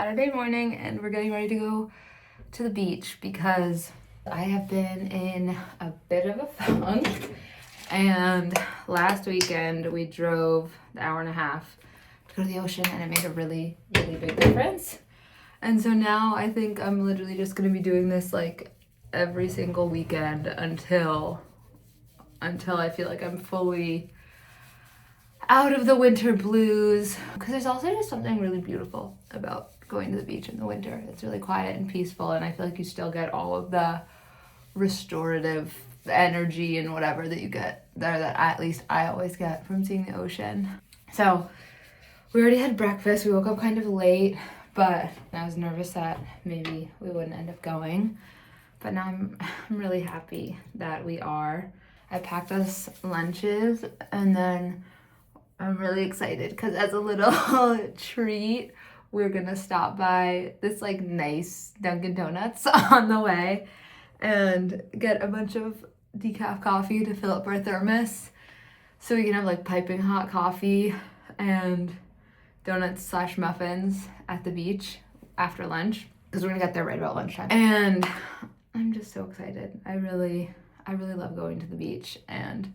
Saturday morning and we're getting ready to go to the beach because I have been in a bit of a funk. And last weekend we drove an hour and a half to go to the ocean and it made a really, really big difference. And so now I think I'm literally just gonna be doing this like every single weekend until I feel like I'm fully out of the winter blues. Because there's also just something really beautiful about going to the beach in the winter. It's really quiet and peaceful, and I feel like you still get all of the restorative energy and whatever that you get there, that at least I always get from seeing the ocean. So we already had breakfast. We woke up kind of late, but I was nervous that maybe we wouldn't end up going. But now I'm really happy that we are. I packed us lunches, and then I'm really excited because as a little treat, we're gonna stop by this like nice Dunkin' Donuts on the way and get a bunch of decaf coffee to fill up our thermos so we can have like piping hot coffee and donuts/muffins at the beach after lunch, because we're gonna get there right about lunchtime. And I'm just so excited. I really love going to the beach, and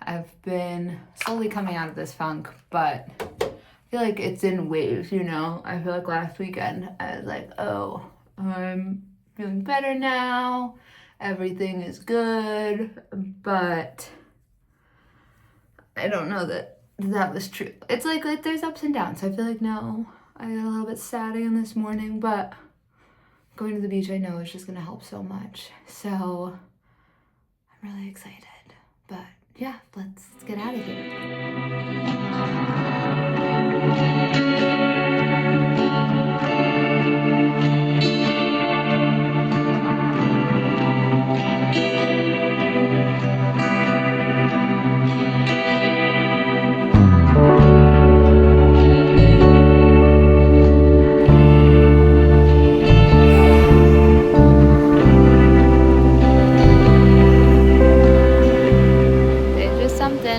I've been slowly coming out of this funk, but I feel like it's in waves, you know? I feel like last weekend I was like, oh, I'm feeling better now, everything is good, but I don't know that was true. It's like there's ups and downs. I feel like now I got a little bit sad again this morning, but going to the beach I know is just gonna help so much. So I'm really excited, but yeah, let's get out of here.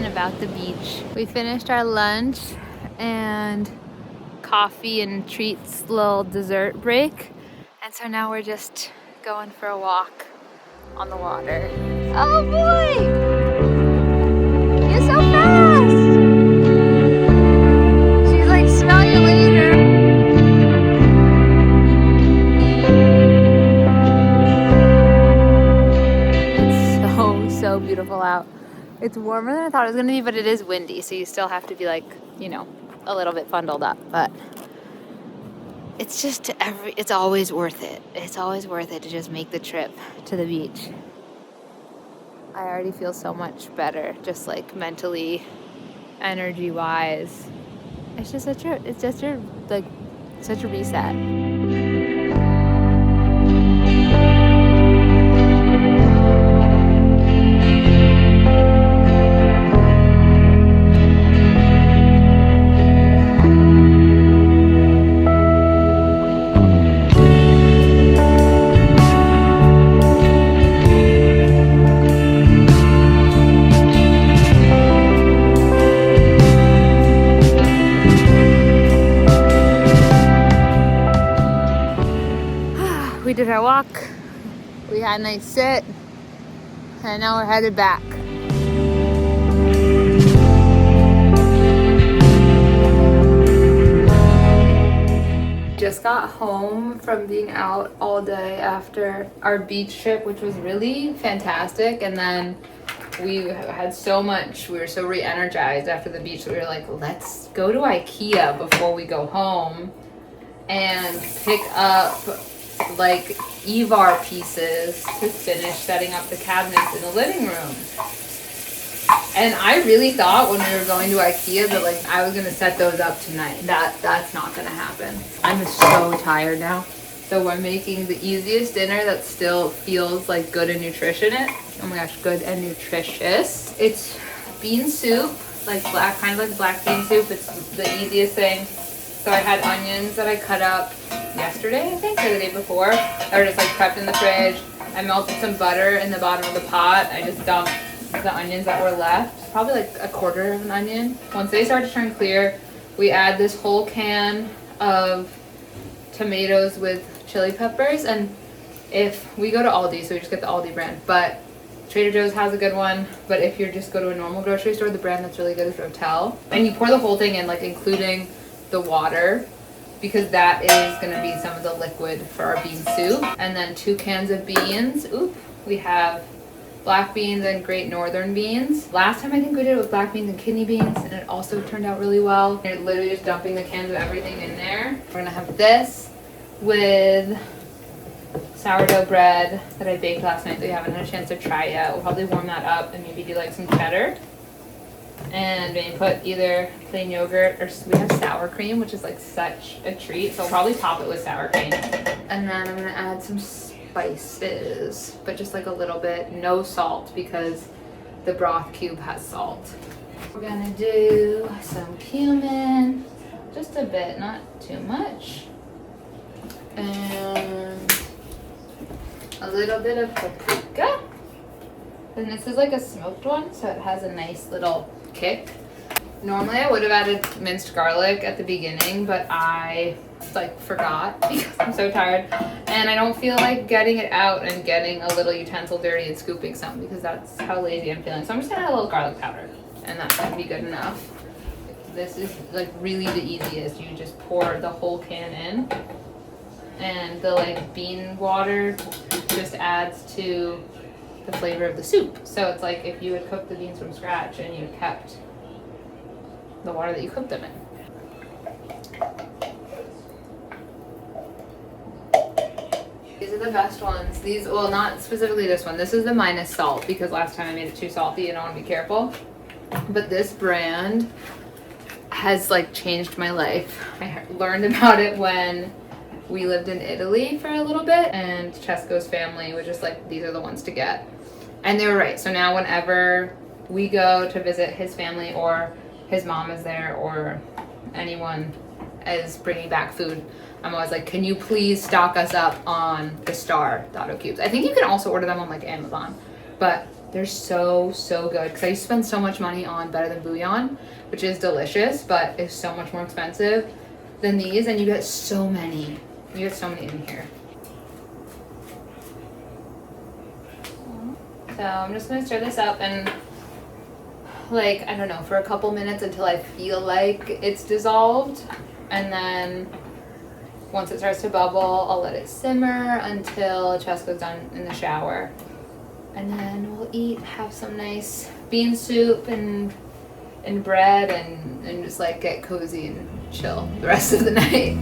About the beach. We finished our lunch and coffee and treats little dessert break, and so now we're just going for a walk on the water. Oh boy! You're so fast! She's like, smell you later. It's so beautiful out. It's warmer than I thought it was gonna be, but it is windy, so you still have to be like, you know, a little bit bundled up. But it's just it's always worth it. It's always worth it to just make the trip to the beach. I already feel so much better, just like mentally, energy-wise. It's just such a reset. We did our walk, we had a nice sit, and now we're headed back. Just got home from being out all day after our beach trip, which was really fantastic, and then we had so much, we were so re-energized after the beach that we were like, let's go to IKEA before we go home and pick up like Evar pieces to finish setting up the cabinets in the living room. And I really thought when we were going to IKEA that like I was gonna set those up tonight. That's not gonna happen. I'm so tired now. So we're making the easiest dinner that still feels like good and nutritious. Oh my gosh, good and nutritious. It's bean soup, like kind of like black bean soup. It's the easiest thing. So I had onions that I cut up yesterday, I think, or the day before. They were just like prepped in the fridge. I melted some butter in the bottom of the pot. I just dumped the onions that were left, probably like a quarter of an onion. Once they start to turn clear, we add this whole can of tomatoes with chili peppers. And if we go to Aldi, so we just get the Aldi brand, but Trader Joe's has a good one. But if you just go to a normal grocery store, the brand that's really good is Rotel. And you pour the whole thing in, like including the water, because that is gonna be some of the liquid for our bean soup. And then 2 cans of beans. Oop, we have black beans and Great Northern beans. Last time I think we did it with black beans and kidney beans, and it also turned out really well. You're literally just dumping the cans of everything in there. We're gonna have this with sourdough bread that I baked last night that we haven't had a chance to try yet. We'll probably warm that up and maybe do like some cheddar. And maybe put either plain yogurt, or we have sour cream, which is like such a treat. So I'll probably top it with sour cream. And then I'm gonna add some spices, but just like a little bit, no salt because the broth cube has salt. We're gonna do some cumin, just a bit, not too much. And a little bit of paprika. And this is like a smoked one, so it has a nice little kick. Normally I would have added minced garlic at the beginning, but I like forgot because I'm so tired, and I don't feel like getting it out and getting a little utensil dirty and scooping some, because that's how lazy I'm feeling. So I'm just gonna add a little garlic powder, and that's gonna be good enough. This is like really the easiest. You just pour the whole can in, and the like bean water just adds to the flavor of the soup. So it's like if you had cooked the beans from scratch and you kept the water that you cooked them in. These are the best ones. These, well, not specifically this one. This is the minus salt because last time I made it too salty and I want to be careful. But this brand has like changed my life. I learned about it when we lived in Italy for a little bit, and Cesco's family was just like, these are the ones to get. And they were right. So now whenever we go to visit his family, or his mom is there, or anyone is bringing back food, I'm always like, can you please stock us up on the Star Dotto cubes? I think you can also order them on like Amazon, but they're so good, because I used to spend so much money on Better Than Bouillion, which is delicious, but is so much more expensive than these, and you get so many. You get so many in here. So I'm just gonna stir this up and like, I don't know, for a couple minutes until I feel like it's dissolved. And then once it starts to bubble, I'll let it simmer until Cesco's done in the shower. And then we'll eat, have some nice bean soup and bread, and just like get cozy and chill the rest of the night.